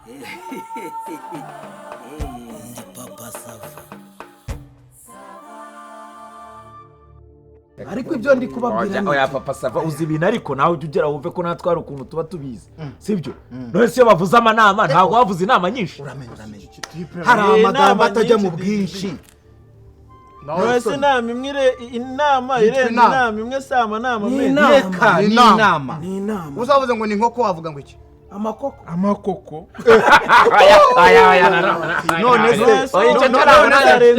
Ndi papa Sava. Ariko ibyo ndi kubabwira oya papa Sava uzi ibintu ariko nawe ujya ugera wumve ko natwara ukuntu tuba tubizi sibyo none se iyo bavuze amanama ntabwo bavuze inama nyinshi Uramenye. Hari amagambo atajya mu bwinshi. Nose inama irenze inama imwe se amanama Ni menshi. inama. Ni inama. Inama. Uzavuze ngo ni inkoko wavuga ngo iki? Amakoko. aya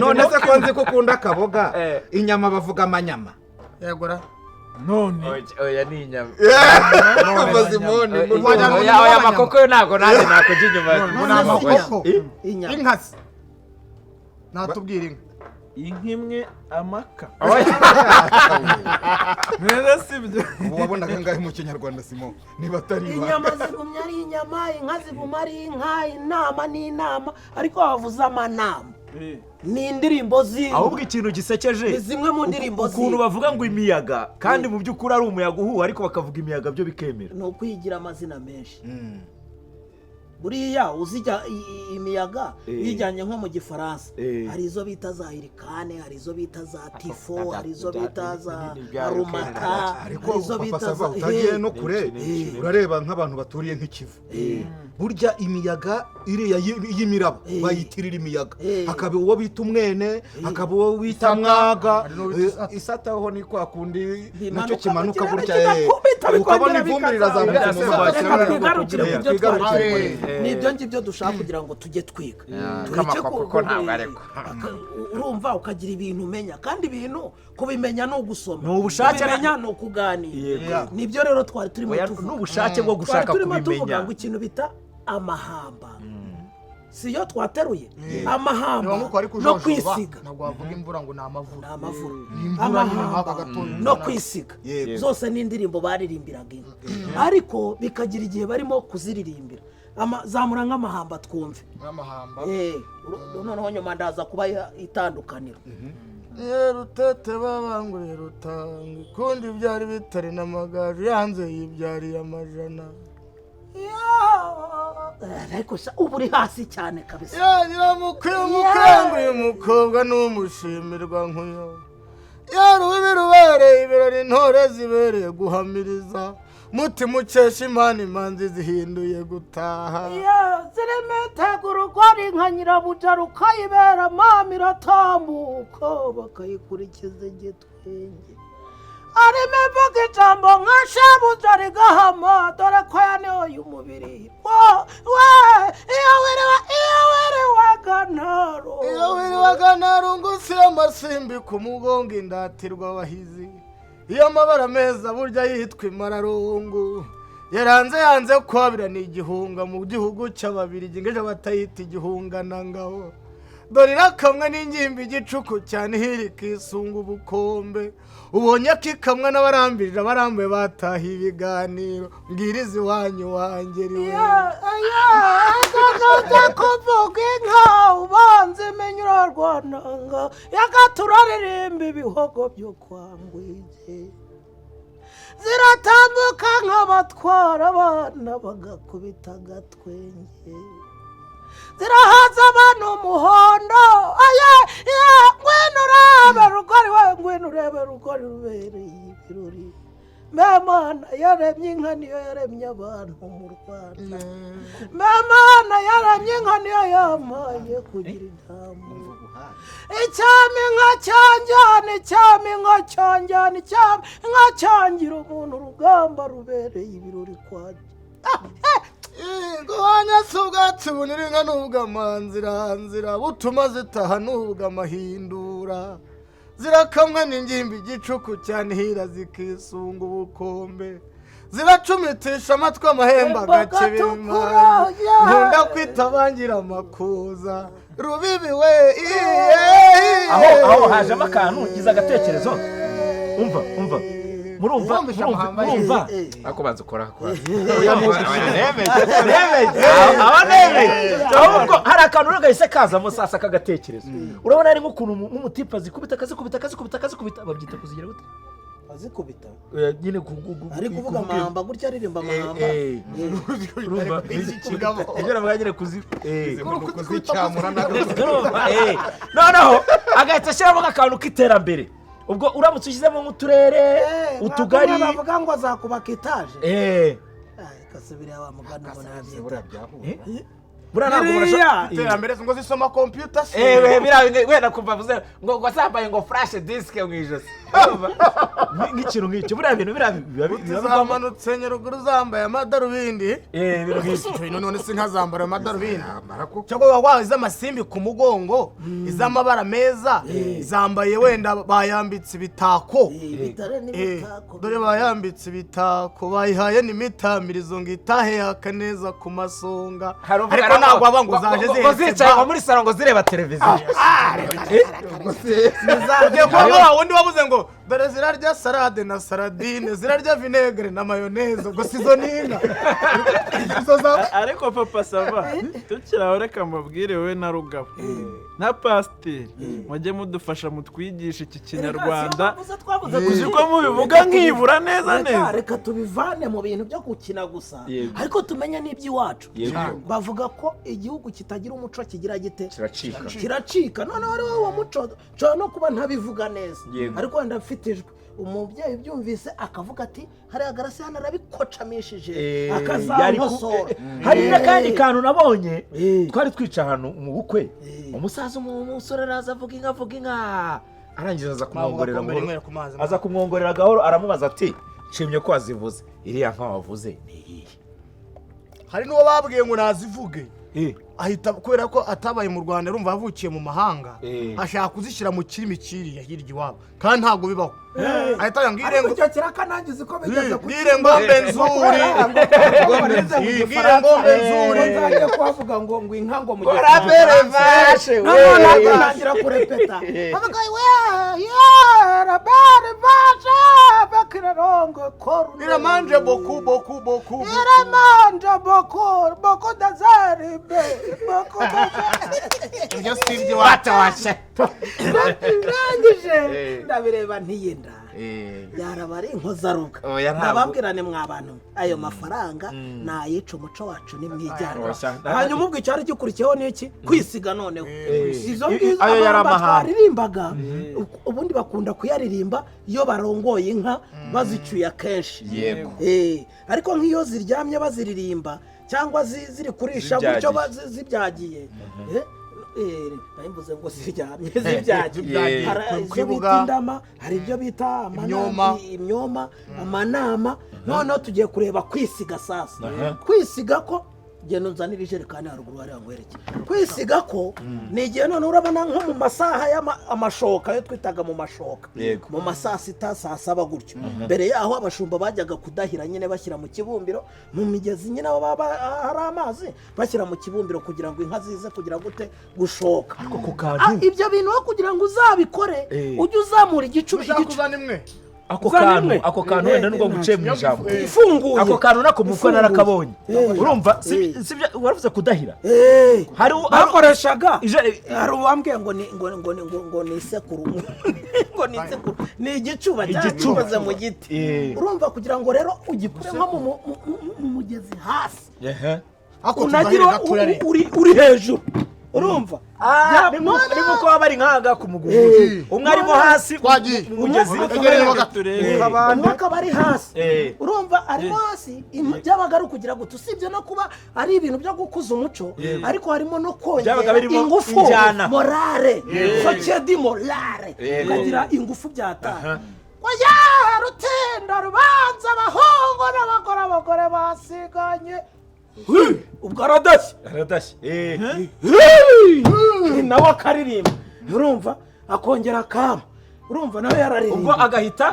None se ko nzi ko ukunda akaboga inyama bavuga amanyama. Yegora. None oya ni inyama Amazimoni. oya amakoko yo ntabwo nanjye nakujya inyuma Ni amakoko. Inyama. Inkasi. Natubwira inka. inkimwe amaka. Neza sibyo. Wabonaga ngahe mu Kinyarwanda Simon niba atari Inyama zigumya ari inyama, inka ziguma ari inka, inama ni inama, ariko bavuze amanama. Ni indirimbo z'inka. ahubwo ikintu gisekeje Ni zimwe mu ndirimbo ukuntu bavuga ngo imiyaga kandi mu by'ukuri ari umuyaga uhuha ariko bakavuga imiyaga byo bikemera ni ukwigira amazina menshi. Buriya uzijya imiyaga yijyanye nko mu Gifaransa, hari izo bita za irikane, hari izo bita za tifo, hari izo bita za arumata, ariko papa Sava utagiye no kure urareba nk'abantu baturiye nk'ikivu. Burya imiyaga iriya y'imiraba bayitirira imiyaga, hakaba uwo bita umwene, hakaba uwo bita mwaga, isataho ni kwa kundi nacyo kimanuka gutya ukabona ivumbi rirazamutse mu mbazi. Ni ibyo ngibyo dushaka kugira ngo tujye twiga. kuko ntabwo ariko urumva ukagira ibintu umenya, kandi ibintu kubimenya ni ugusoma, ni ubushake kubimenya ni ukuganira. Nibyo rero twari turimo tuvuga, n'ubushake bwo gushaka kubimenya. tuvuga ngo ikintu bita amahamba, siyo twateruye amahamba no kwisiga. Ntabwo wavuga imvura ngo ni amavura. Amahamba no kwisiga zose ni indirimbo baririmbiraga inka, ariko bikagira igihe barimo kuziririmbira. Zamura nk'amahamba twumve. Amahamba noneho nyuma ndaza kuba itandukaniro. Rutete babangure rutanga kundi byari bitari n'amagaju yanze yibyariye amajana. Ariko ubu uri hasi cyane kabisa. Yagira mukwiye umukobwa n'umushimirwa nkuyo. Yarubirubereye ibirori intore zibereye guhamiriza. Mutima ukesha imana imanzi zihinduye gutaha. Ziremetega urugori nka nyirabuja rukayibera mama iratambuka bakayikurikiza igitwenge. Arimo ivuga ijambo nka shabuja rigahama dore ko yanyoye umubiri. Iyo wiriwe ganaro ngusira amasimbi ku mugongo indatirwa abahizi. Iyo amabara meza burya yitwa imararungu. Yanze kwabira ni igihunga mu gihugu cy'Ababirigi ngeje batayita igihunga nangaho. Dore irakamwe n'ingimbi igicuku cyane hiri kisunga ubukombe. Ubonye kikamwe n'abarambirira barambuye bataha ibiganiro. Mbwiriza iwanyu wangeriwe. Akanoza kuvuga inka ubanze menya urarwananga. Yagaturaririmba ibihogo byo kwangwije. Ziratambuka nk'abatwara abana bagakubita agatwenge. Zirahaza abantu umuhondo. Ngwino urebe rugori rubereye ibirori. Mana yaremye inka niyo yaremye abantu mu Rwanda. Mana yaremye inka niyo yamaye kugira indamu. Icyami inka cyanjyana, icyami inka cyanjyana, icyami inka cyangira umuntu urugamba rubereye ibirori kwaje. Ngwanya subwatsi bunira inka n'ubwamanzira butuma zitaha n'ubwamahindura. Zirakamwe n'ingimbi igicuku cyane hira zikisunga ubukombe. Ziracumitisha amatwi amahemba agakebima. Nkunda kwitabangira amakuza rubibi we. aho hajemo akantu ngize agatekerezo. Umva murumva ako banza ukora ahubwo hari akantu uragahise kazamo sasa kagatekerezo. Urabona ari nk'ukuntu n'umutipa zikubita babyita kuzigira gute? azikubita nyine ari kuvuga amahamba gutya aririmba amahamba urumva ibyo navuga nyine kuzicyamura noneho agahita ashyiramo akantu k'iterambere ubwo uramutse ushyizemo nk'uturere utugari bavuga ngo azakubaka etaje kasubira wa mugana ngo nabyita iterambere ngo zisoma computer wenda kumva vuze ngo wasambaye ngo flash disk mu ijosi nk'ikintu nk'icyo buriya bintu zamanutse nyaruguru zambaye amadarubindi none sinkazambara amadarubindi cyangwa wawize amasimbi ku mugongo iz'amabara meza zambaye wenda bayambitse ibitako dore bayambitse ibitako bayihaye n'imitamirizo ngo itahe akaneza ku masonga ariko ntabwo waba ngo uzaje zicaye muri salo ngo zireba televiziyo undi wabuze ngo dore zirarya salade na saradine zirarya vinegere na mayoneze ubwo sizo n'inka ariko papa sava tukiraho reka mbabwire we na Rugabo na pasiteri mujye mudufasha mutwigisha iki kinyarwanda uzi ko mubivuga nkibura neza reka tubivane mu bintu byo gukina gusa ariko tumenye n'iby'iwacu bavuga ko igihugu kitagira umuco kigira gite kiracika noneho ari wowe muco nshobora no kuba ntabivuga neza ariko wenda mfite ijwi umubyeyi byumvise akavuga ati hariya garasi hano arabikocamishije akazankosora hari n'akandi kantu nabonye twari twica ahantu mu bukwe umusaza umusore araza avuga inka arangiza aza kumwongorera gahoro aramubaza ati nshimye ko wazivuze iriya nka wavuze ni iyihe hari n'uwo babwiye ngo nazivuge ahita kubera ko atabaye mu Rwanda urumva yavukiye mu mahanga ashaka kuzishyira mu kirimi kiriya hirya iwabo kandi ntabwo bibaho ahita yangire ngo cyo kirakanangize ko bigeze ngire ngombe nzuri ngire ngombe nzuri nzaje kwavuga ngo inka ngo mu gihe vashe we nagira kurepeta avuga rabare vashe bakirarongo koru iramanje boku iramanje boku dazari be ibyo sibyo watawashe ndangije ndabireba ntiyenda yaraba ari inkozaruka ndababwirane mwa bantu ayo mafaranga nayica umuco wacu nimwijyana hanyuma ubwo icyari gikurikiyeho n'iki kwisiga noneho izo ngizo twaririmbaga ubundi bakunda kuyaririmba iyo barongoye inka bazicyuye akenshi ariko nk'iyo ziryamye baziririmba cyangwa ziri kurisha gutyo zibyagiye mvuze ngo ziryamye zibyagiye hari ibyo bita indama hari ibyo bita imyoma amanama noneho tugiye kureba kwisiga sasa kwisiga ko genda unzanira ijerekani haruguru hariya nkwereke kwisiga ko ni igihe none urabona nko mu masaha y'amashoka yo twitaga mu mashoka mu masaha 6 saa 7 gutyo mbere yaho abashumba bajyaga kudahira nyine bashyira mu kibumbiro mu migezi nyine hari amazi bashyira mu kibumbiro kugira ngo inka zize kugira gute gushoka ibyo bintu kugira ngo uzabikore ujye uzamura igicuba imwe ako kantu wenda nubwo guciye mu ijambo ifunguye ako kantu nako mukwe narakabonye urumva sibyo waravuze kudahira hari bakoreshaga hari uwambwiye ngo ni isekuru ngo ni isekuru ni igicuba cyacubaze mu giti urumva kugira ngo rero ugikure nko mu mugezi hasi unagira uri hejuru urumva arimo ko bari nkanga ku muguru umwe arimo hasi umugezi umwe akaba ari hasi urumva arimo hasi byabaga ari ukugira ngo usibye no kuba ari ibintu byo gukuza umuco ariko harimo no kongera ingufu morale sociedi morale kagira ingufu byataha oya rutenda rubanza abahungu n'abagore basiganye ubwo aradashye nawe akaririmba urumva akongera akama urumva nawe yararirimba ubwo agahita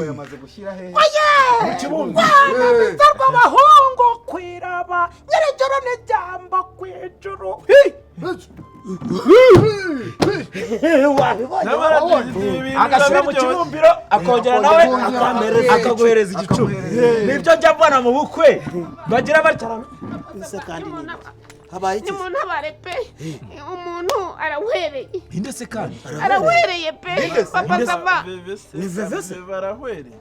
yamaze gushyira he mu kibumbiro rw'abahungu kwiraba nyir'ijoro n'ijyamba kw'ijuru agashyira mu kibumbiro akongera nawe akaguhereza igicuba nibyo njya mbona mu bukwe bagira batya kandi habaye iki nimuntabare pe umuntu arawuhereye inde se kandi arawuhereye pe papa sava Ni vevese? barahwereye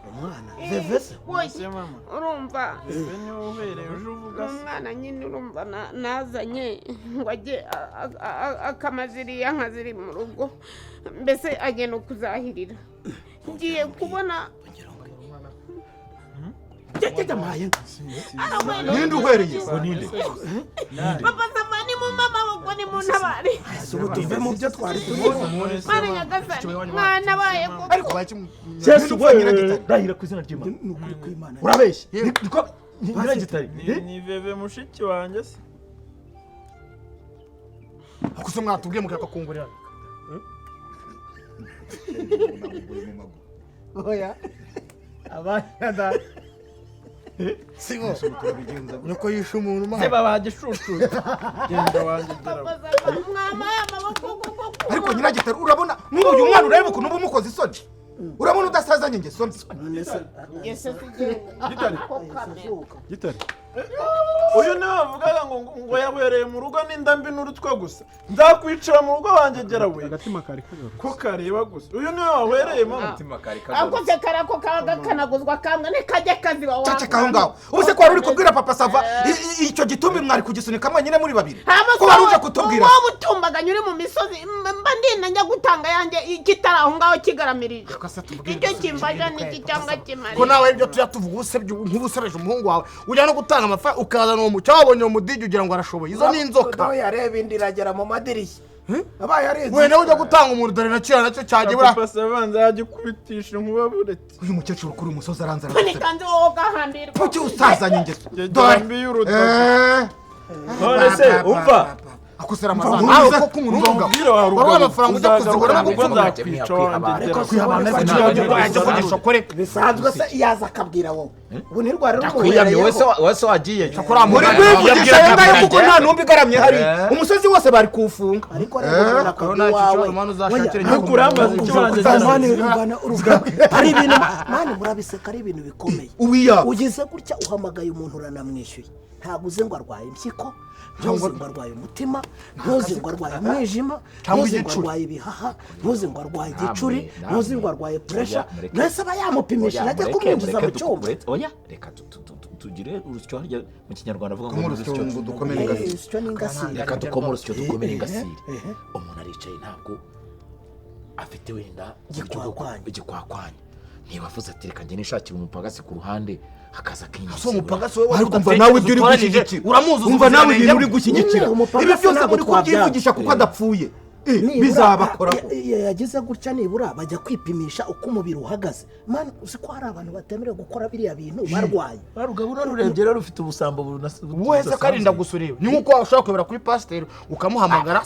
umwana vevese woye se mama urumva veve niwe uhereye uje uvuga se umwana nyine urumva nazanye ngo ajye akamaziriya nka ziri mu rugo mbese agenda kuzahirira ngiye kubona jyamaye ninde uhwereye papa sava ni mu mama ngo ni mu ntabare ubu tuve mu byo twari turimo mwana nyagasani mwana baye ko ariko Yesu we ndahira ku izina ry'Imana ni ukuri kw'Imana urabeshye niko nyiragitari ni veve mushiki wanjye se akuze mwatubwiye mukakakungurira oya abana sigo nuko yishe umuntu se babagishushutse genda wanjye gera papa sava mwamaye amaboko kuko ariko nyiragitari urabona n'uyu mwana ureba ukuntu uba umukoze isoni urabona udasazanye ingeso mbi yese tugenda ko kamera gitari uyu niwe wavugaga ngo yahwereye mu rugo n'inda mbi n'urutwa gusa nzakwicara mu rugo wanjye gera we agatima kari kagaruka ko kareba gusa uyu niwe wahwereyemo umutima kari ako se karako kaganaguzwa kambwa ntikajye kaziba wa ceceka aho ngaho ubu se ko wari uri kubwira papa sava icyo gitumbi mwari kugisunika mwenyine muri babiri ko wari uje kutubwira wowe utumbaganye uri mu misozi mba ndinda njya gutanga yanjye kitari aho ngaho kigaramirije icyo kimbaja n'iki cyangwa kimari ko nawe ibyo tujya tuvuga usebye nk'ubusereje umuhungu wawe ujya no gutanga amafaranga ukazana uwo mucyo wabonye uwo mudigi ugira ngo arashoboye izo ni inzoka nawe yareba indi iragera mu madirishya abaye arenze we nawe ujya gutanga umuntu dore na kiriya nacyo cyagiye buriya papa savanze yagikubitisha inkuba buretse uyu mukecuru kuri umusozi aranze nikanze wowe ugahambirwa kuki usazanye ingeso dore mbi y'urutoki none se umva akusera amafaranga aho ko umuntu uvuga wari amafaranga ujya kuzigura no gupfunda bisanzwe se yaza akabwira wowe ubu ntirwari kwiyamye wese wagiye muri kwivugisha yenda yo kuko nta numbi igaramye hari umusozi wose bari kuwufunga ariko rero nakabwi wawe kurambaza ikibanza hari ibintu mani murabiseka ari ibintu bikomeye ubiya ugize gutya uhamagaye umuntu uranamwishyuye ntabwo uze ngo arwaye impyiko ntuzi ngo arwaye umutima ntuzi ngo arwaye umwijima ntuzi ngo arwaye ibihaha ntuzi ngo arwaye igicuri ntuzi ngo arwaye puresha mbese aba yamupimisha ajya kumwinjiza mu cyumba oya reka tugire urusyo harya mu kinyarwanda avuga ngo urusyo ngo dukomere ingasire urusyo n'ingasire reka dukome urusyo dukomere ingasire umuntu aricaye ntabwo afite wenda igikwakwanya niba avuze ati reka njye nishakira umupagasi ku ruhande akaza so umupagasi we ariko umva nawe ibyo uri gushyigikira uramuzi umva nawe ibintu uri gushyigikira ibi byose muri kubyivugisha kuko adapfuye bizabakoraho yagize gutya nibura bajya kwipimisha uko umubiri uhagaze mani uzi ko hari abantu batemerewe gukora biriya bintu barwaye rugabo rurebye rero ufite ubusambo wese akarinda gusureba ni nkuko ushobora kuyobora kuri pasiteri ukamuhamagara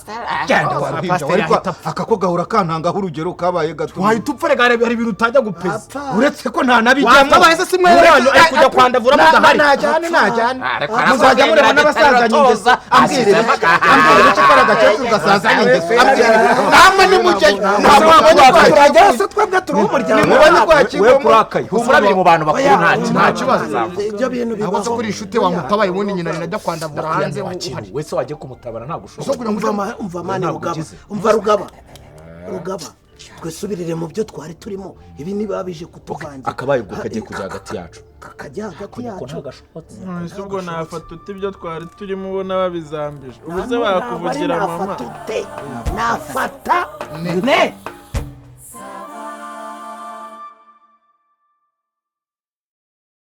ariko aka ko gahora kantangaho urugero kabaye gato wahita upfa reka hari ibintu utajya gupeza uretse ko nta nabijyamo watabaye se simwe ari kujya kwandavura mudahari najyane muzajya mureba n'abasazanye ingeso ambwira icyo akora agakecuru gasazanye ingeso namwe ni muke ntabwo wabonye turajya se twebwe turi umuryango mubonye kwakirwa kurakaye humura biri mu bantu bakuru nta kibazo ibyo bintu ntabwo se kuri inshuti wamutabaye ubundi nyina najya kwandavura hanze wese wajya kumutabara ntabwo ushobora umva mani rugaba umva rugaba twisubirire mu byo twari turimo ibi niba bije kutuvangira akabaye ubwo kagiye kujya hagati yacu kakajya hagati yacu ese ubwo nafata uti ibyo twari turimo ubona babizambije ubuze bakuvugira mama nafata ne